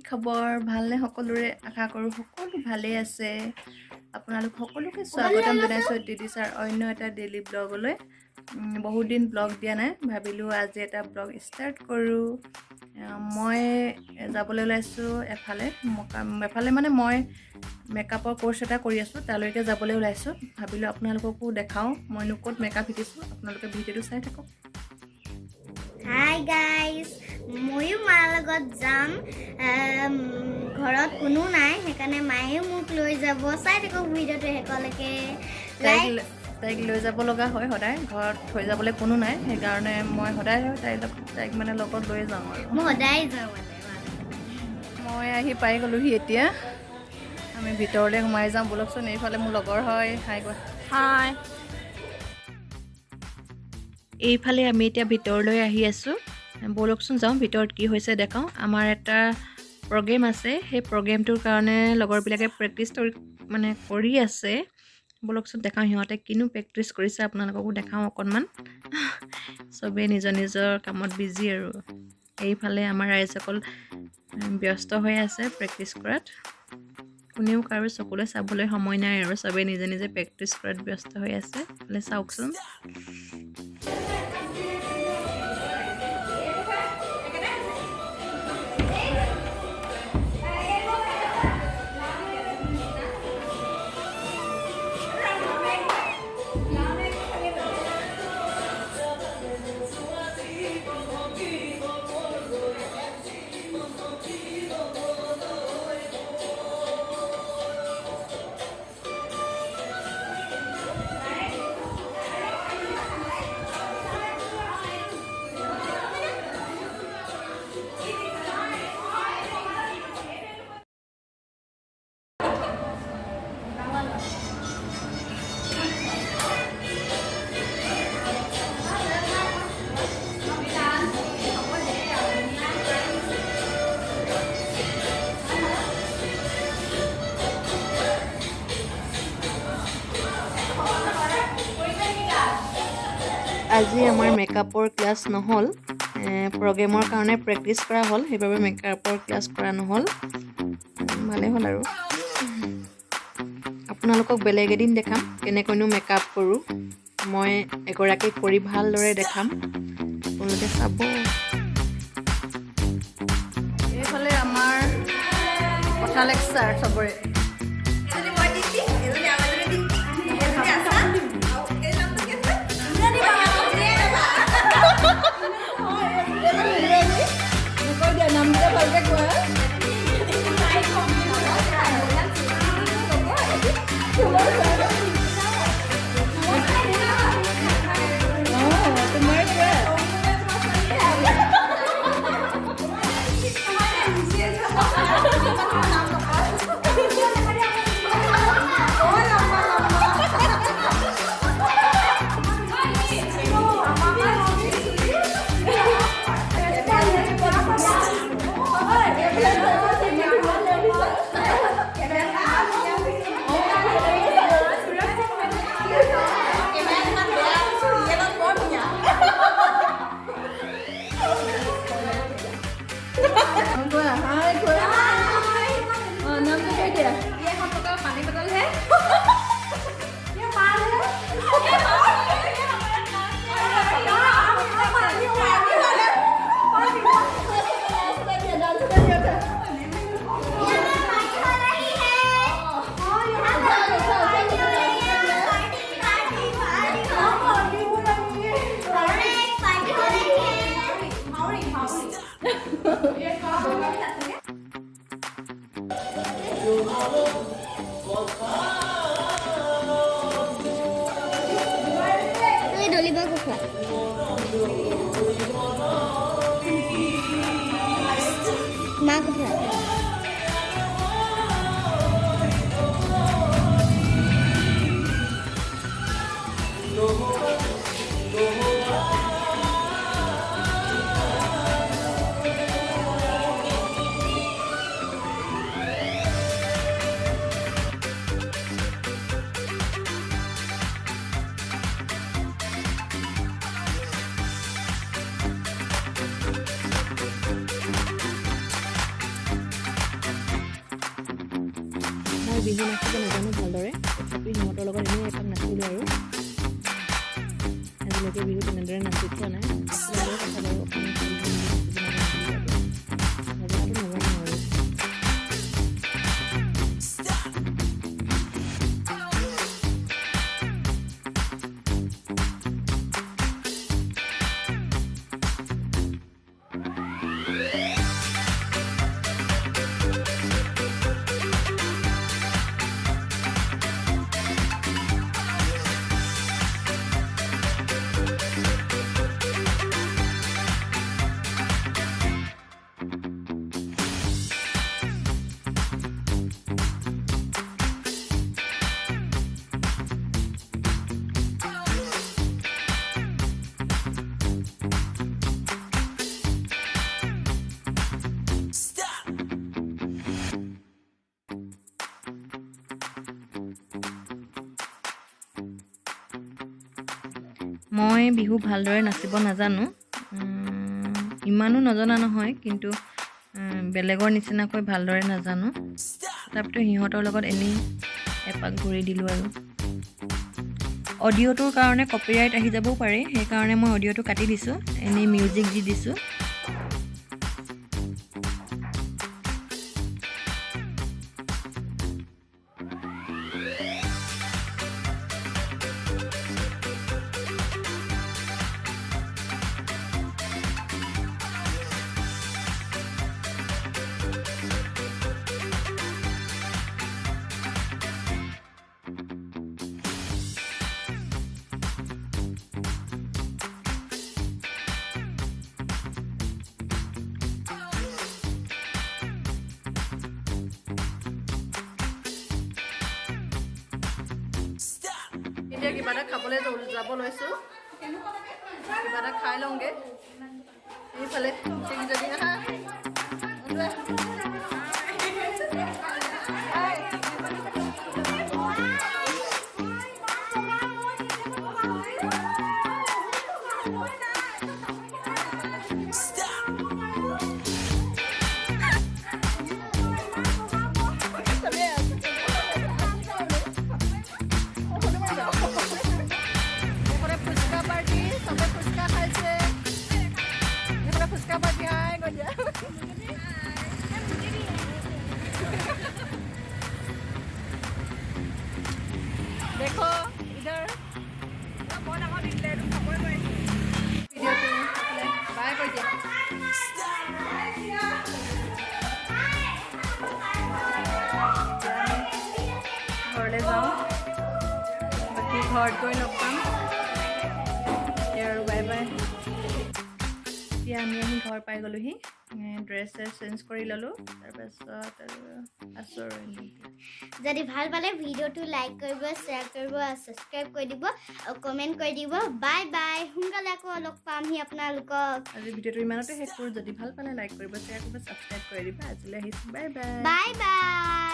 খবৰ ভালনে সকলোৰে আশা কৰোঁ সকলো ভালেই আছে আপোনালোক সকলোকে স্বাগতম জনাইছোঁ ত্ৰিদিক্ষাৰ অন্য এটা ডেইলি ব্লগলৈ বহুত দিন ব্লগ দিয়া নাই ভাবিলোঁ আজি এটা ব্লগ ষ্টাৰ্ট কৰোঁ মই যাবলৈ ওলাইছোঁ এফালে মানে মই মেকআপৰ কোৰ্স এটা কৰি আছোঁ তালৈকে যাবলৈ ওলাইছোঁ ভাবিলোঁ আপোনালোককো দেখাওঁ মইনো ক'ত মেকআপ শিকিছোঁ আপোনালোকে ভিডিঅ'টো চাই থাকক Hi guys, ময়ো মাৰ লগত যাম ঘৰত কোনো নাই সেইকাৰণে মায়ে মোক লৈ যাব চাই থাকক ভিডিঅ'টো শেষলৈকে তাইক লৈ যাব লগা হয় সদায় ঘৰত থৈ যাবলৈ কোনো নাই সেইকাৰণে মই সদায় তাইক মানে লগত লৈ যাওঁ আৰু মই সদায় যাওঁ মই আহি পাই গ'লোহি এতিয়া আমি ভিতৰলৈ সোমাই যাওঁ বলকচোন এইফালে মোৰ লগৰ হয় হাই গৈ হাই এইফালে আমি এতিয়া ভিতৰলৈ আহি আছোঁ বলকচোন যাওঁ ভিতৰত কি হৈছে দেখাওঁ আমাৰ এটা প্ৰগ্ৰেম আছে সেই প্ৰগ্ৰেমটোৰ কাৰণে লগৰবিলাকে প্ৰেক্টিছ কৰি আছে বলকচোন দেখাওঁ সিহঁতে কিনো প্ৰেক্টিছ কৰিছে আপোনালোককো দেখাওঁ অকণমান চবেই নিজৰ নিজৰ কামত বিজি আৰু এইফালে আমাৰ ৰাইজসকল ব্যস্ত হৈ আছে প্ৰেক্টিছ কৰাত কোনেও কাৰো চকুলৈ চাবলৈ সময় নাই আৰু চবেই নিজে নিজে প্ৰেক্টিছ কৰাত ব্যস্ত হৈ আছে বোলে চাওকচোন আজি আমাৰ মেকআপৰ ক্লাছ নহ'ল প্ৰগ্ৰেমৰ কাৰণে প্ৰেক্টিছ কৰা হ'ল সেইবাবে মেকআপৰ ক্লাছ কৰা নহ'ল ভালে হ'ল আৰু আপোনালোকক বেলেগ এদিন দেখাম কেনেকৈনো মেকআপ কৰোঁ মই এগৰাকীক কৰি ভালদৰে দেখাম আপোনালোকে চাব এইফালে আমাৰ কথা লেকচাৰ চবৰে মই বিহু নাচিব নাজানো ভালদৰে তথাপি সিহঁতৰ লগত এনেই এপাক নাচিলোঁ আৰু আজিলৈকে বিহু তেনেদৰে নাচি পোৱা নাই আপোনালোকৰ কথা বাৰু অকণমান নজনাটো নাজানো আৰু মই বিহু ভালদৰে নাচিব নাজানো ইমানো নজনা নহয় কিন্তু বেলেগৰ নিচিনাকৈ ভালদৰে নাজানো তথাপিতো সিহঁতৰ লগত এনেই এপাক ঘূৰি দিলোঁ আৰু অডিঅ'টোৰ কাৰণে কপিৰাইট আহি যাবও পাৰে সেইকাৰণে মই অডিঅ'টো কাটি দিছোঁ এনেই মিউজিক দি দিছোঁ এতিয়া কিবা এটা খাবলৈ যাব লৈছোঁ কিবা এটা খাই লওঁগৈ এইফালে কeijonie আহা देखो इधर बाय कर दिया घरले जाऊँ बाकी घर गई लग पाम बाय बाय আমি ঘৰ পাই গ'লোহি ড্ৰেছ চেঞ্জ কৰি ল'লোঁ তাৰপাছত আছোঁ আৰু যদি ভাল পালে ভিডিঅ'টো লাইক কৰিব শ্বেয়াৰ কৰিব আৰু ছাবস্ক্ৰাইব কৰি দিব আৰু কমেণ্ট কৰি দিব বাই বাই সোনকালে আকৌ লগ পামহি আপোনালোকক আজি ভিডিঅ'টো ইমানতে শেষ কৰোঁ যদি ভাল পালে লাইক কৰিব শ্বেয়াৰ কৰিব ছাবস্ক্ৰাইব কৰি দিব আজিলৈ আহিছোঁ বাই বাই বাই বাই